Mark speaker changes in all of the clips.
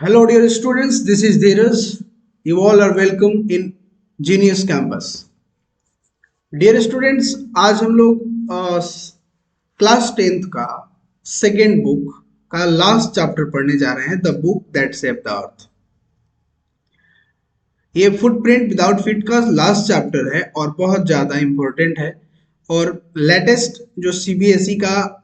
Speaker 1: Hello, dear students. This is Dheeraj. You all are welcome in Genius Campus. Dear students, आज हम लोग class 10th का second book का last chapter पढ़ने जा रहे हैं, the book that saved the earth. ये फुटप्रिंट विदाउट फीट का लास्ट चैप्टर है और बहुत ज़्यादा इम्पोर्टेंट है। और लेटेस्ट जो सीबीएसई का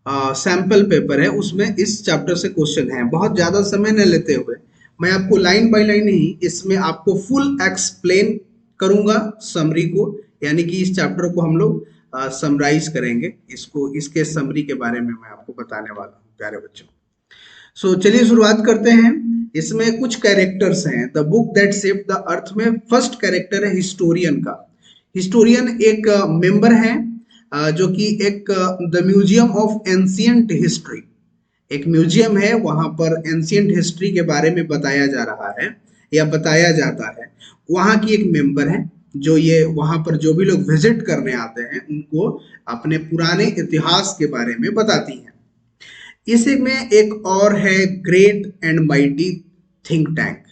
Speaker 1: सैंपल पेपर है उसमें इस चैप्टर से क्वेश्चन है। बहुत ज़्यादा समय न लेते हुए मैं आपको लाइन बाय लाइन ही इसमें आपको फुल एक्सप्लेन करूंगा समरी को, यानी कि इस चैप्टर को हम लोग समराइज करेंगे। इसके समरी के बारे में मैं आपको बताने वाला हूँ प्यारे बच्चों। चलिए शुरुआत करते हैं। इसमें कुछ कैरेक्टर्स हैं। The book that saved the earth में फर्स्ट कैरेक्टर है हिस्टोरियन का। हिस्टोरियन एक मेंबर है जो कि एक the museum of ancient history, एक म्यूजियम है, वहां पर एंशियंट हिस्ट्री के बारे में बताया जा रहा है या बताया जाता है। वहां की एक मेंबर है जो ये वहां पर जो भी लोग विजिट करने आते हैं उनको अपने पुराने इतिहास के बारे में बताती है। इसी में एक और है great and mighty think tank.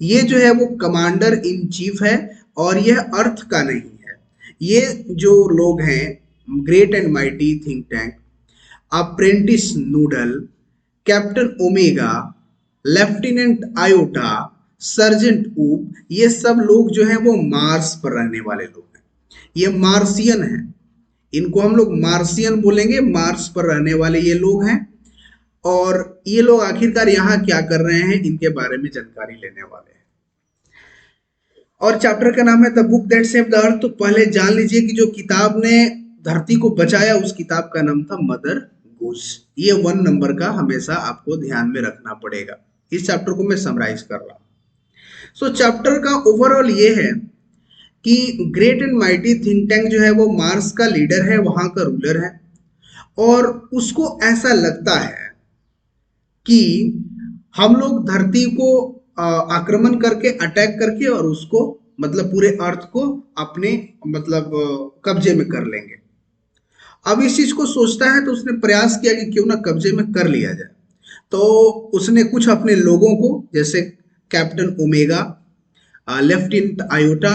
Speaker 1: ये जो है वो कमांडर इन चीफ है और यह अर्थ का नहीं है। ये जो लोग हैं great and mighty think tank, apprentice noodle, captain omega, lieutenant iota, sergeant ऊप, ये सब लोग जो हैं वो मार्स पर रहने वाले लोग हैं। ये मार्सियन हैं, इनको हम लोग मार्सियन बोलेंगे। मार्स पर रहने वाले ये लोग हैं और ये लोग आखिरकार यहाँ क्या कर रहे हैं इनके बारे में जानकारी लेने वाले हैं। और चैप्टर का नाम है the book that saved the earth. तो पहले जान लीजिए कि जो किताब ने धरती को बचाया उस किताब का नाम था मदर गूस। ये 1 नंबर का हमेशा आपको ध्यान में रखना पड़ेगा। इस चैप्टर को मैं समराइज कर रहा हूँ। चैप्टर का ओवरऑल ये है कि great and mighty think tank जो है वो मार्स का लीडर है, वहां का रूलर है और उसको ऐसा लगता है कि हम लोग धरती को आक्रमण करके अटैक करके और उसको मतलब पूरे अर्थ को अपने मतलब कब्जे में कर लेंगे। अब इस चीज को सोचता है तो उसने प्रयास किया कि क्यों ना कब्जे में कर लिया जाए। तो उसने कुछ अपने लोगों को जैसे captain omega, lieutenant iota,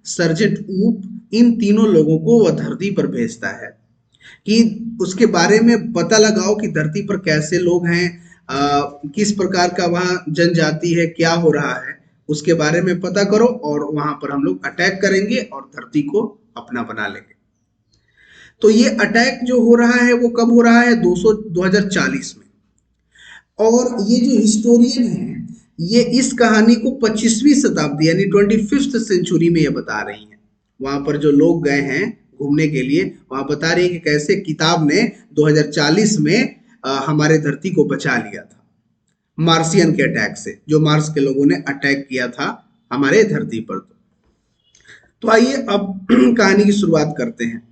Speaker 1: sergeant ऊप, इन तीनों लोगों को वह धरती पर भेजता है कि उसके बारे में पता लगाओ कि धरती पर कैसे लोग हैं, किस प्रकार का वहाँ जनजाति है, क्या हो रहा है, उसके बारे में पता करो और वहां पर हम लोग अटैक करेंगे और धरती को अपना बना लेंगे। तो ये अटैक जो हो रहा है वो कब हो रहा है? 2040 में। और ये जो हिस्टोरियन है ये इस कहानी को 25वीं शताब्दी यानी 25th सेंचुरी में ये बता रही है। वहां पर जो लोग गए हैं घूमने के लिए वहां बता रही है कि कैसे किताब ने 2040 में हमारे धरती को बचा लिया था मार्सियन के अटैक से, जो मार्स के लोगों ने अटैक किया था हमारे धरती पर। तो आइए अब कहानी की शुरुआत करते हैं।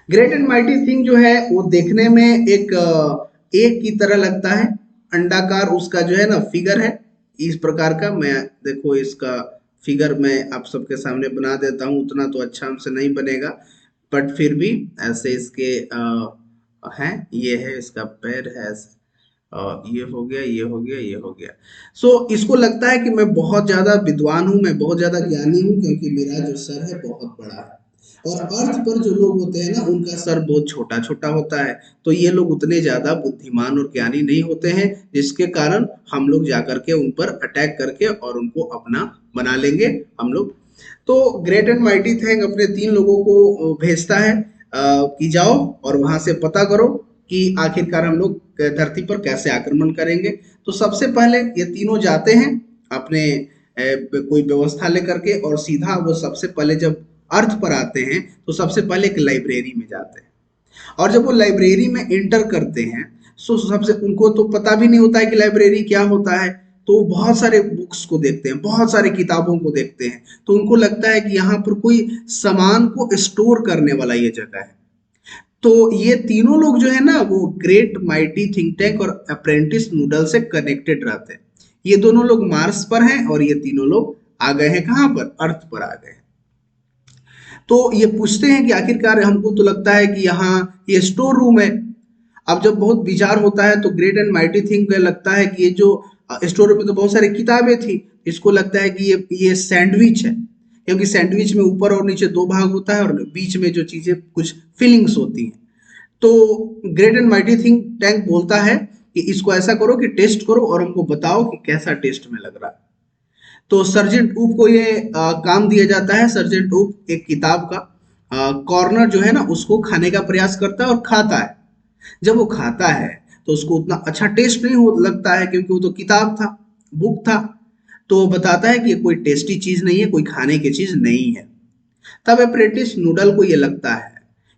Speaker 1: ग्रेट एंड माइटी थिंग जो है वो देखने में एक की तरह लगता है। अंडाकार उसका जो है ना फिगर है इस प्रकार का। मैं देखो इसका फिगर मैं आप सबके सामने बना देता हूँ, उतना तो अच्छा हमसे नहीं बनेगा बट फिर भी ऐसे इसके हैं। ये है इसका पैर है ऐसे, ये हो गया, ये हो गया, ये हो गया। इसको लगता है कि मैं बहुत ज्यादा विद्वान हूँ, मैं बहुत ज्यादा ज्ञानी हूँ क्योंकि मेरा जो सर है बहुत बड़ा है। और अर्थ पर जो लोग होते हैं ना उनका सर बहुत छोटा छोटा होता है। तो ये लोग उतने ज्यादा बुद्धिमान और ज्ञानी नहीं होते हैं जिसके कारण हम लोग जाकर के उन पर अटैक करके और उनको अपना बना लेंगे हम लोग। तो ग्रेट एंड माइटी थिंग अपने 3 लोगों को भेजता है कि जाओ और वहां से पता करो कि आखिरकार हम लोग धरती पर कैसे आक्रमण करेंगे। तो सबसे पहले ये तीनों जाते हैं अपने कोई व्यवस्था लेकर के और सीधा वो सबसे पहले जब अर्थ पर आते हैं तो सबसे पहले एक लाइब्रेरी में जाते हैं। और जब वो लाइब्रेरी में एंटर करते हैं तो सबसे उनको तो पता भी नहीं होता है कि लाइब्रेरी क्या होता है। तो बहुत सारे बुक्स को देखते हैं, बहुत सारे किताबों को देखते हैं, तो उनको लगता है कि यहाँ पर कोई सामान को स्टोर करने वाला ये जगह है। तो ये तीनों लोग जो है ना वो ग्रेट माइटी थिंक टैंक और अप्रेंटिस नूडल से कनेक्टेड रहते हैं। ये दोनों लोग मार्स पर हैं और ये तीनों लोग आ गए हैं कहाँ पर? अर्थ पर आ गए हैं। तो ये पूछते हैं कि आखिरकार हमको तो लगता है कि यहाँ ये स्टोर रूम है। अब जब बहुत विचार होता है तो ग्रेट एंड माइटी थिंक लगता है कि ये जो स्टोर में तो बहुत सारी किताबें थी। इसको लगता है कि ये सैंडविच है, क्योंकि सैंडविच में ऊपर और नीचे दो भाग होता है और बीच में जो चीजें कुछ फीलिंग्स होती हैं। तो great and mighty think tank बोलता है कि इसको ऐसा करो कि टेस्ट करो और हमको बताओ कि कैसा टेस्ट में लग रहा है। तो सर्जेंट ऊप को ये काम दिया जाता है। सर्जेंट ऊप एक किताब का कॉर्नर जो है ना उसको खाने का प्रयास करता है और खाता है। जब वो खाता है तो उसको उतना अच्छा टेस्ट नहीं हो लगता है, क्योंकि वो तो किताब था, बुक था। तो वो बताता है कि ये कोई टेस्टी चीज नहीं है, कोई खाने की चीज नहीं है। तब अप्रेंटिस नूडल को ये लगता है,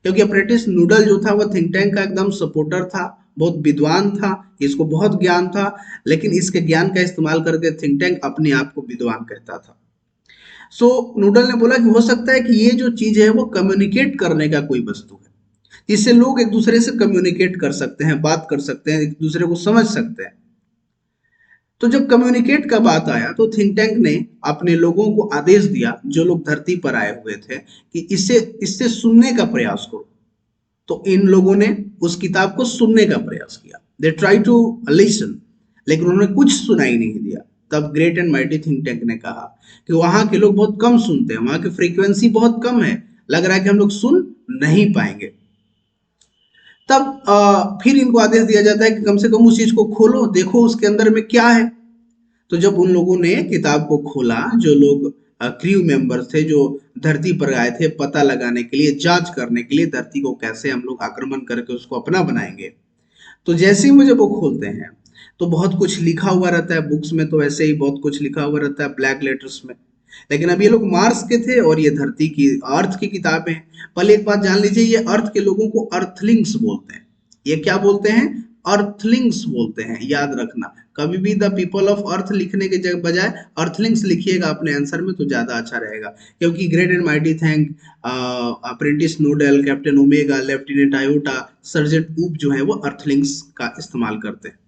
Speaker 1: क्योंकि अप्रेंटिस नूडल जो था वह थिंक टैंक का एकदम सपोर्टर था, बहुत विद्वान था, इसको बहुत ज्ञान था, लेकिन इसके ज्ञान का इस्तेमाल करके थिंक टैंक अपने आप को विद्वान कहता था। सो नूडल ने बोला कि हो सकता है कि ये जो चीज है वो कम्युनिकेट करने का कोई वस्तु है, जिससे लोग एक दूसरे से कम्युनिकेट कर सकते हैं, बात कर सकते हैं, एक दूसरे को समझ सकते हैं। तो जब कम्युनिकेट का बात आया तो थिंक टैंक ने अपने लोगों को आदेश दिया, जो लोग धरती पर आए हुए थे, कि इससे इससे सुनने का प्रयास करो। तो इन लोगों ने उस किताब को सुनने का प्रयास किया। दे ट्राई टू लिसन, लेकिन उन्होंने कुछ सुनाई नहीं दिया। तब great and mighty think tank ने कहा कि वहां के लोग बहुत कम सुनते हैं, वहां की फ्रीक्वेंसी बहुत कम है, लग रहा है कि हम लोग सुन नहीं पाएंगे। तब फिर इनको आदेश दिया जाता है कि कम से कम उस चीज को खोलो, देखो उसके अंदर में क्या है। तो जब उन लोगों ने किताब को खोला, जो लोग क्रू मेंबर्स थे, जो धरती पर आए थे पता लगाने के लिए, जांच करने के लिए धरती को कैसे हम लोग आक्रमण करके उसको अपना बनाएंगे, तो जैसे ही मुझे वो खोलते हैं तो बहुत कुछ लिखा हुआ रहता है। बुक्स में तो ऐसे ही बहुत कुछ लिखा हुआ रहता है ब्लैक लेटर्स में। लेकिन अब ये लोग मार्स के थे और ये धरती की, अर्थ की किताबें हैं। पहले एक बात जान लीजिए, ये अर्थ के लोगों को अर्थलिंग्स बोलते हैं। ये क्या बोलते हैं? अर्थलिंग्स बोलते हैं। याद रखना, कभी भी द पीपल ऑफ अर्थ लिखने के बजाय अर्थलिंग्स लिखिएगा अपने आंसर में तो ज्यादा अच्छा रहेगा। क्योंकि great and mighty thank, apprentice noodle, captain omega, lieutenant iota, sergeant ऊप जो है वो अर्थलिंग्स का इस्तेमाल करते हैं।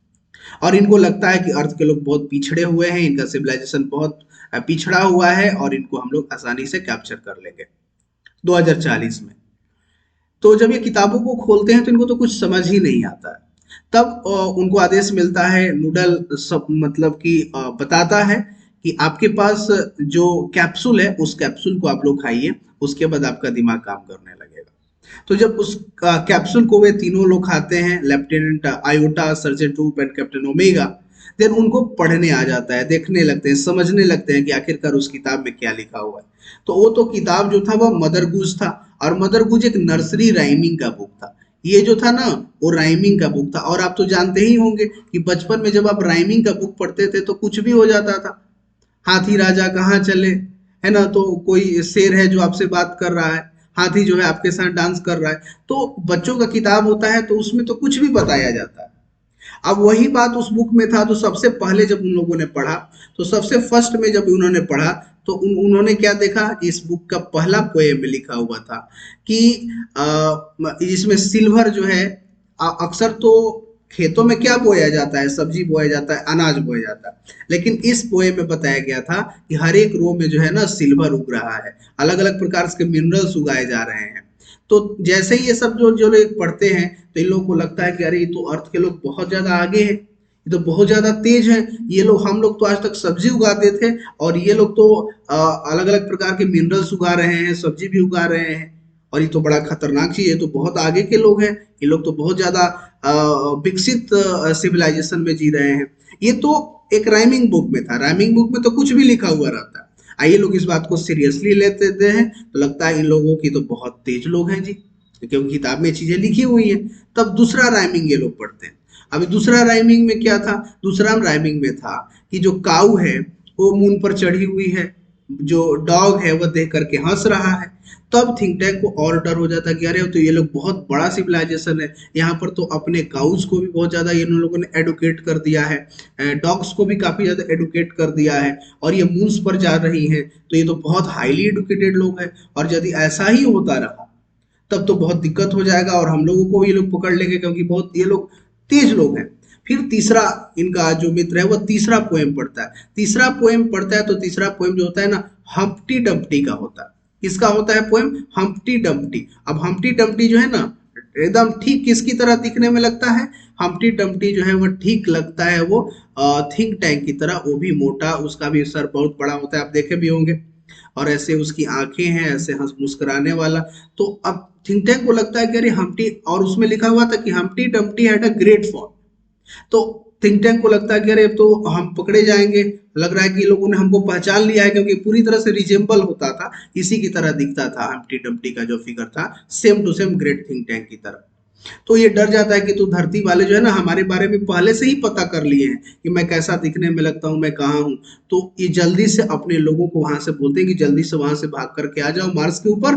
Speaker 1: और इनको लगता है कि अर्थ के लोग बहुत पिछड़े हुए हैं, इनका सिविलाइजेशन बहुत पिछड़ा हुआ है और इनको हम लोग आसानी से कैप्चर कर लेंगे 2040 में। तो जब ये किताबों को खोलते हैं तो इनको तो कुछ समझ ही नहीं आता है। तब उनको आदेश मिलता है, नूडल सब मतलब कि बताता है कि आपके पास जो कैप्सूल है उस कैप्सूल को आप लोग खाइए, उसके बाद आपका दिमाग काम करने लगेगा। तो जब उस कैप्सूल को वे तीनों लोग खाते हैं, lieutenant iota, sergeant Toop and captain omega, then उनको पढ़ने आ जाता है, देखने लगते हैं, समझने लगते हैं कि आखिरकार उस किताब में क्या लिखा हुआ है। तो वो तो किताब जो था वो मदर गुज था, और मदर गुज एक नर्सरी राइमिंग का बुक था। ये जो था ना वो राइमिंग का बुक था। और आप तो जानते ही होंगे कि बचपन में जब आप राइमिंग का बुक पढ़ते थे तो कुछ भी हो जाता था। हाथी राजा कहाँ चले, है ना, तो कोई शेर है जो आपसे बात कर रहा है, हाथी जो है आपके साथ डांस कर रहा है। तो बच्चों का किताब होता है तो उसमें तो कुछ भी बताया जाता है। अब वही बात उस बुक में था। तो सबसे पहले जब उन लोगों ने पढ़ा, तो सबसे फर्स्ट में जब उन्होंने पढ़ा तो उन्होंने क्या देखा कि इस बुक का पहला पोएम में लिखा हुआ था कि इसमें सिल्वर जो है, अक्सर तो खेतों में क्या बोया जाता है, सब्जी बोया जाता है, अनाज बोया जाता है, लेकिन इस पोएम में बताया गया था कि हर एक रो में जो है ना सिल्वर उग रहा है, अलग अलग प्रकार के मिनरल्स उगाए जा रहे हैं। तो जैसे ही ये सब जो जो लोग पढ़ते हैं तो इन लोगों को लगता है कि अरे ये तो अर्थ के लोग बहुत ज्यादा आगे हैं, ये तो बहुत ज्यादा तेज है। ये लोग, हम लोग तो आज तक सब्जी उगाते थे और ये लोग तो अलग अलग प्रकार के मिनरल्स उगा रहे हैं, सब्जी भी उगा रहे हैं, और ये तो बड़ा खतरनाक चीज है, तो बहुत आगे के लोग हैं, ये लोग तो बहुत ज्यादा विकसित सिविलाइजेशन में जी रहे हैं। ये तो एक राइमिंग बुक में था, राइमिंग बुक में तो कुछ भी लिखा हुआ रहता है। आइए लोग इस बात को सीरियसली लेते हैं तो लगता है इन लोगों की तो बहुत तेज लोग हैं जी, क्योंकि किताब में चीजें लिखी हुई हैं। तब दूसरा राइमिंग ये लोग पढ़ते हैं। अभी दूसरा राइमिंग में क्या था? दूसरा राइमिंग में था कि जो काऊ है वो मून पर चढ़ी हुई है, जो डॉग है वह देख करके हंस रहा है। तब थिंक टैंक को और डर हो जाता है कि अरे तो ये लोग बहुत बड़ा सिविलाइजेशन है, यहाँ पर तो अपने काउज को भी बहुत ज्यादा इन लोगों ने एडुकेट कर दिया है, डॉग्स को भी काफी ज्यादा एडुकेट कर दिया है, और ये मून्स पर जा रही हैं, तो ये तो बहुत हाईली एडुकेटेड लोग हैं। और यदि ऐसा ही होता रहा तब तो बहुत दिक्कत हो जाएगा और हम लोगों को भी ये लोग पकड़ लेंगे, क्योंकि बहुत ये लोग तेज लोग हैं। फिर तीसरा इनका जो मित्र है वो तीसरा पोएम पढ़ता है। तीसरा पोएम पढ़ता है तो तीसरा पोएम जो होता है ना, हम्प्टी डम्प्टी का होता है। किसका होता है पोएम? Humpty Dumpty. अब हम्प्टी डम्प्टी जो है ना एकदम ठीक किसकी तरह दिखने में लगता है? हम्प्टी डम्प्टी जो है वो ठीक लगता है, वो थिंक टैंक की तरह, वो भी मोटा, उसका भी सर बहुत बड़ा होता है, आप देखे भी होंगे, और ऐसे उसकी आंखें हैं, ऐसे हंस मुस्कुराने वाला। तो अब थिंक टैंक को लगता है कि अरे हम्प्टी, और उसमें लिखा हुआ था कि Humpty Dumpty had a great fall. तो थिंक टैंक को लगता है कि अरे अब तो हम पकड़े जाएंगे, लग रहा है कि लोगों ने हमको पहचान लिया है, क्योंकि पूरी तरह से रिजेंबल होता था, इसी की तरह दिखता था हम्प्टी डम्प्टी का जो फिगर था, same to same great think tank की तरह। तो ये डर जाता है कि तो धरती वाले जो है ना हमारे बारे में पहले से ही पता कर लिए हैं कि मैं कैसा दिखने में लगता हूँ, मैं कहाँ हूँ। तो ये जल्दी से अपने लोगों को वहां से बोलते हैं कि जल्दी से वहां से भाग करके आ जाओ मार्स के ऊपर,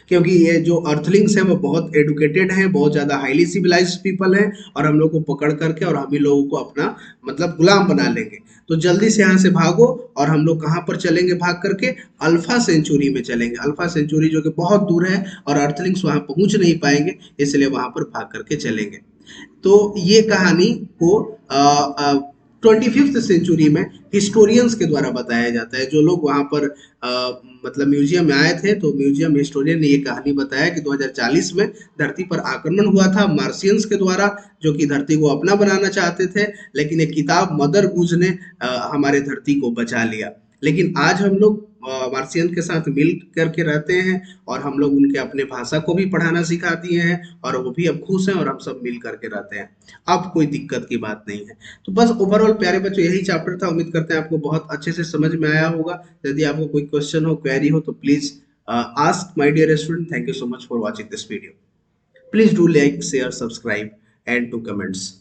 Speaker 1: क्योंकि ये जो अर्थलिंग्स हैं वो बहुत एडुकेटेड हैं, बहुत ज़्यादा हाईली सिविलाइज्ड पीपल हैं, और हम लोग को पकड़ करके और हम ही लोगों को अपना मतलब गुलाम बना लेंगे। तो जल्दी से यहाँ से भागो। और हम लोग कहाँ पर चलेंगे भाग करके? अल्फा सेंचुरी में चलेंगे। अल्फा सेंचुरी जो कि बहुत दूर है और अर्थलिंग्स वहाँ पहुँच नहीं पाएंगे, इसलिए वहाँ पर भाग करके चलेंगे। तो ये कहानी को 25th सेंचुरी में हिस्टोरियंस के द्वारा बताया जाता है। जो लोग वहाँ पर मतलब म्यूजियम में आए थे, तो म्यूजियम हिस्टोरियन ने ये कहानी बताया कि 2040 में धरती पर आक्रमण हुआ था मार्शियंस के द्वारा, जो कि धरती को अपना बनाना चाहते थे, लेकिन एक किताब मदर गूज ने हमारे धरती को बचा लिया। लेकिन आज हम लोग मार्शियन के साथ मिल करके रहते हैं, और हम लोग उनके अपने भाषा को भी पढ़ाना सिखा दिए हैं, और वो भी अब खुश हैं, और हम सब मिल करके रहते हैं। अब कोई दिक्कत की बात नहीं है। तो बस ओवरऑल प्यारे बच्चों यही चैप्टर था। उम्मीद करते हैं आपको बहुत अच्छे से समझ में आया होगा। यदि आपको कोई क्वेश्चन हो, क्वेरी हो, तो please ask my dear student. Thank you so much for watching this video. Please do like, share, subscribe and to comments.